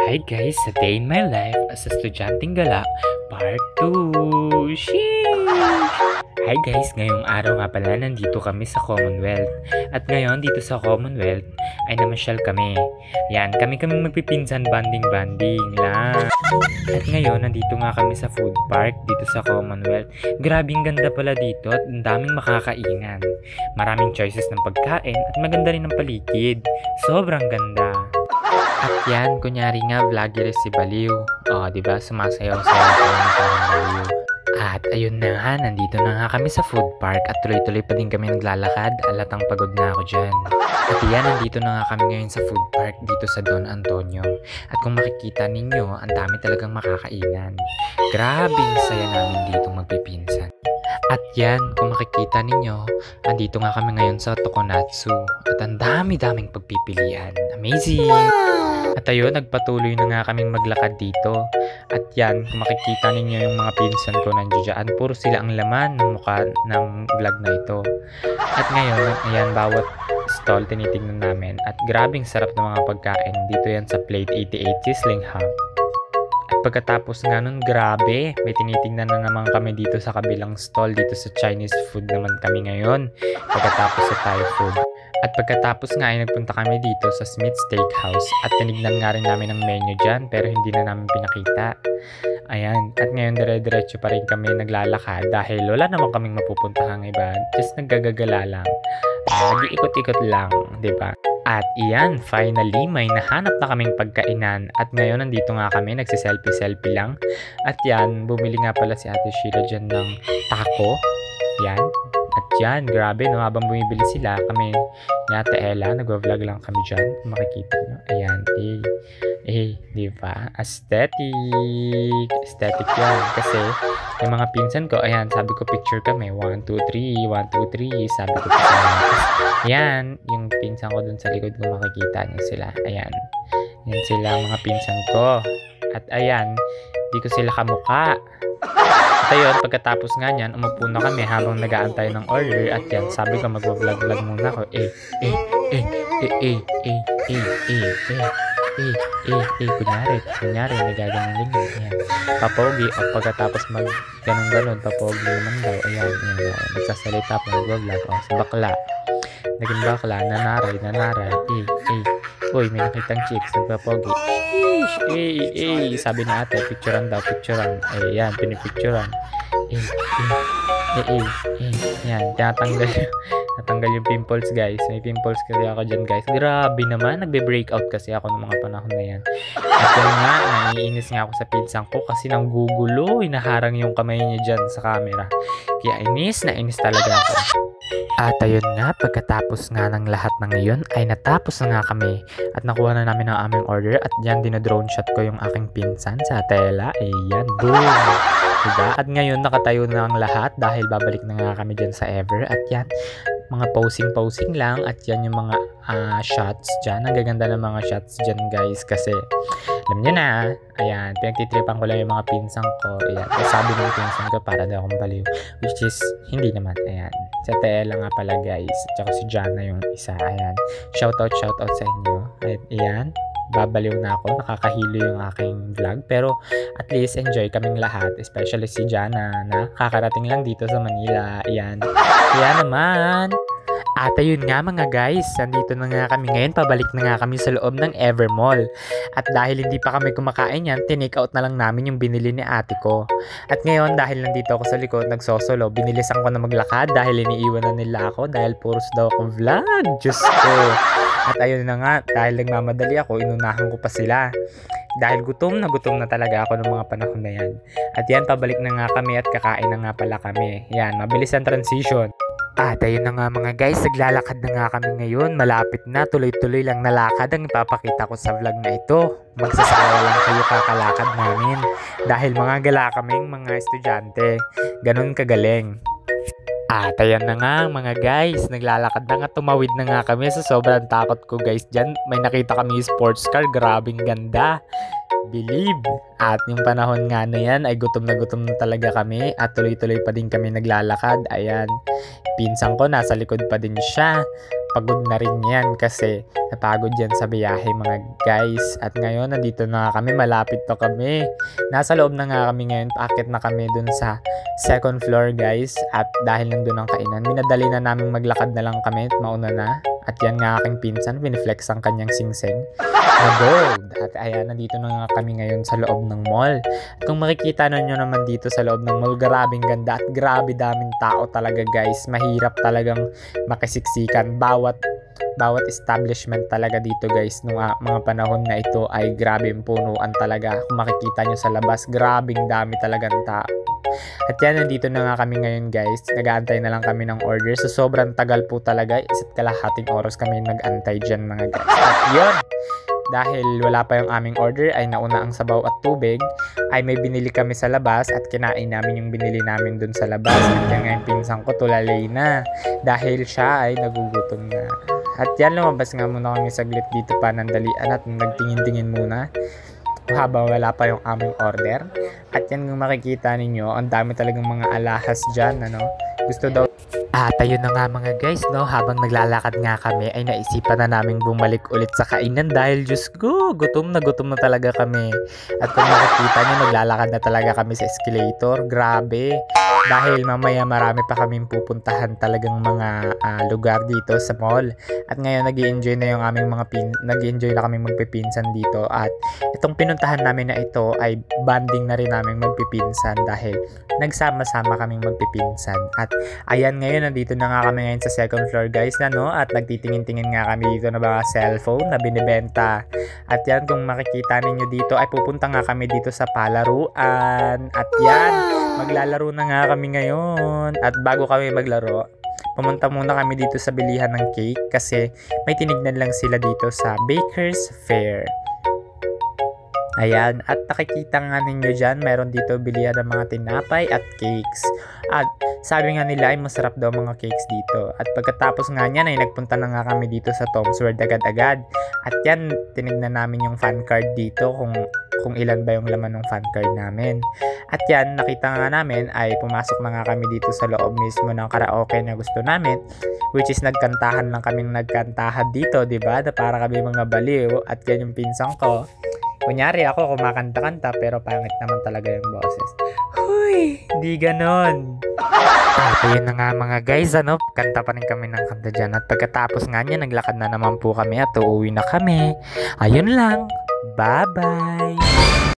Hi guys, sa Day in My Life as a estudyanteng gala, Part 2! Sheesh! Hi guys, ngayong araw nga pala nandito kami sa Commonwealth. At ngayon dito sa Commonwealth ay namasyal kami. Yan, kami magpipinsan banding-banding lang. At ngayon nandito nga kami sa food park dito sa Commonwealth. Grabing ganda pala dito at ang daming makakainan. Maraming choices ng pagkain at maganda rin ang paligid. Sobrang ganda. At yan, kunyari nga, vlogger si Baliw. O, diba? Sumasayaw-sayaw tayo na parang Baliw. At ayun na nga, nandito na nga kami sa food park at tuloy-tuloy pa din kami naglalakad. Alatang pagod na ako dyan. At yan, nandito na nga kami ngayon sa food park dito sa Don Antonio. At kung makikita ninyo, ang dami talagang makakainan. Grabing saya namin dito magpipinsan. At yan, kung makikita ninyo, andito nga kami ngayon sa Tokonatsu. At ang dami-daming pagpipilian. Amazing! At ayun, nagpatuloy na nga kaming maglakad dito. At yan, kung makikita ninyo yung mga pinsan ko nandiyan, puro sila ang laman ng mukha ng vlog na ito. At ngayon, ayan, bawat stall tinitingnan namin. At grabing sarap ng mga pagkain. Dito yan sa Plate 88 Sizzling Hub. At pagkatapos nga nun, grabe, may tinitingnan na naman kami dito sa kabilang stall. Dito sa Chinese food naman kami ngayon. Pagkatapos sa Thai food. At pagkatapos nga ay nagpunta kami dito sa Smith Steakhouse at tinignan nga rin namin ang menu dyan pero hindi na namin pinakita. Ayan, at ngayon dire-diretso pa rin kami naglalakad dahil wala naman kaming mapupuntahang iba. Just naggagagala lang. Nag-iikot-ikot lang, diba? At iyan, finally may nahanap na kaming pagkainan at ngayon nandito nga kami nagsiselfie-selfie lang. At yan, bumili nga pala si Ate Sheila dyan ng taco. Yan. At yan, grabe no, habang bumibili sila, kami ni Ate Ella, nagwa-vlog lang kami dyan, kung makikita nyo. Ayan, diba? Aesthetic yan. Kasi, yung mga pinsan ko, ayan, sabi ko picture kami, 1, 2, 3, 1, 2, 3, sabi ko pa sa mga. Ayan, yung pinsan ko dun sa likod, kung makikita nyo sila. Ayan, yan sila mga pinsan ko. At ayan, di ko sila kamukha. At ayun, pagkatapos nga niyan, umupo na kami habang nag-aantay ng order. At yan, sabi ko mag-vlog-vlog muna ako. Kunyari, nagaganon din yun. Ayan, papogi. O pagkatapos mag-ganon-ganon, papogi naman daw. Ayan, nagsasalita pa, mag-vlog. O, sa bakla. Naging bakla, nanaray. Uy, may nakitang chicks, nagpapogi. Sabi ni ate, picturean daw, picturean. Ayan, pinipicturean. Yan, natanggal yung pimples guys. May pimples kasi ako dyan guys. Grabe naman, nagbe-breakout kasi ako ng mga panahon na yan. At yun nga, naiinis nga ako sa pinsang ko kasi nanggugulo. Hinaharang yung kamay niya dyan sa camera. Kaya inis talaga ako. At ayun nga, pagkatapos nga ng lahat ng iyon ay natapos na nga kami at nakuha na namin ang aming order at yan dinodrone shot ko yung aking pinsan sa tela. Ayan, boom! Diba? At ngayon nakatayo na ang lahat dahil babalik na nga kami dyan sa Ever at yan, mga posing lang at yan yung mga shots dyan. Ang gaganda ng mga shots dyan guys kasi alam nyo na, ayan, pinagtitripan ko lang yung mga pinsang ko. Ayan, sabi ng pinsang ko para daw akong baliw, which is hindi naman. Ayan, sa Tela nga pala guys, at saka si Jana yung isa. Ayan, shoutout sa inyo. At ayan, babaliw na ako, nakakahilo yung aking vlog pero at least enjoy kaming lahat, especially si Jana na kakarating lang dito sa Manila. Ayan, kaya naman. At ayun nga mga guys, nandito na nga kami ngayon, pabalik na nga kami sa loob ng Ever Mall. At dahil hindi pa kami kumakain yan, tinake out na lang namin yung binili ni ate ko. At ngayon dahil nandito ako sa likod, nagsosolo, binilisan ko na maglakad dahil iniiwan na nila ako dahil puros daw ako vlog. Diyos ko. At ayun na nga, dahil nagmamadali ako, inunahan ko pa sila. Dahil gutom na talaga ako ng mga panahon na yan. At yan, pabalik na nga kami at kakain na nga pala kami. Yan, mabilis ang transition. At ayun na nga mga guys, naglalakad na nga kami ngayon. Malapit na, tuloy-tuloy lang na lakad ang ipapakita ko sa vlog na ito. Magsasawa lang kayo kakalakad namin. Dahil mga gala kaming mga estudyante. Ganon kagaling. At ayan na nga mga guys, naglalakad na nga, tumawid na nga kami sa sobrang takot ko guys dyan. May nakita kami yung sports car, grabing ganda. Believe. At yung panahon nga na yan ay gutom na talaga kami at tuloy-tuloy pa din kami naglalakad. Ayan, pinsan ko nasa likod pa din siya. pagod na rin yan kasi napagod yan sa biyahe mga guys. At ngayon nandito na kami, malapit to kami. Nasa loob na nga kami ngayon, paakit na kami dun sa second floor guys. At dahil nandun ang kainan, minadali na namin maglakad na lang kami at mauna na. At yan nga aking pinsan, piniflex ang kanyang singseng na gold. At ayan, nandito na nga kami ngayon sa loob ng mall. At kung makikita nyo naman dito sa loob ng mall, grabing ganda at grabe daming tao talaga guys. Mahirap talagang makisiksikan. Bawat establishment talaga dito guys nung mga panahon na ito ay grabing punuan talaga. Kung makikita nyo sa labas, grabing dami talagang tao. At yan, nandito na nga kami ngayon guys. Nag-aantay na lang kami ng order. So sobrang tagal po talaga. Isa't kalahating oras kami nag-antay dyan mga guys. At yun, dahil wala pa yung aming order ay nauna ang sabaw at tubig, ay may binili kami sa labas at kinain namin yung binili namin dun sa labas. At yan nga yung pinsan ko, tulalay na dahil siya ay nagugutom na. At yan, lumabas nga muna kami saglit dito pa ng dalian at nagtingin-tingin muna habang wala pa yung aming order. At yan, kung makikita ninyo, ang dami talagang mga alahas dyan, ano? Gusto daw. At ayun na nga mga guys, no, habang naglalakad nga kami ay naisipan na naming bumalik ulit sa kainan dahil Diyos ko, gutom na talaga kami. At kung makikita nyo, naglalakad na talaga kami sa escalator. Grabe, dahil mamaya marami pa kaming pupuntahan talagang mga lugar dito sa mall. At ngayon nag-i-enjoy na yung aming nag-i-enjoy na kami magpipinsan dito. At itong pinuntahan namin na ito ay banding na rin namin magpipinsan dahil nagsama-sama kaming magpipinsan. At ayan, ngayon nandito na nga kami ngayon sa second floor guys na, no, at nagtitingin-tingin nga kami dito na mga cellphone na binibenta. At yan, kung makikita ninyo dito ay pupunta nga kami dito sa palaruan. At yan, maglalaro na nga kami ngayon. At bago kami maglaro, pumunta muna kami dito sa bilihan ng cake kasi may tinignan lang sila dito sa Baker's Fair. Ayan, at nakikita nga ninyo dyan, meron dito bilihan ng mga tinapay at cakes. At sabi nga nila ay masarap daw mga cakes dito. At pagkatapos nga niyan ay nagpunta na nga kami dito sa Tom's World agad-agad. At yan, tinignan namin yung fan card dito kung ilan ba yung laman ng fan card namin. At yan, nakita nga namin ay pumasok na nga kami dito sa loob mismo ng karaoke na gusto namin, which is nagkantahan lang kaming nagkantahan dito, diba? Na para kami mga baliw. At yan yung pinsang ko. Kunyari ako kumakanta-kanta pero pangit naman talaga yung boses. Huy, di ganon. At yun na nga mga guys, ano, kanta pa rin kami ng kanta dyan. At pagkatapos nga niya, naglakad na naman po kami at uuwi na kami. Ayun lang. Bye-bye.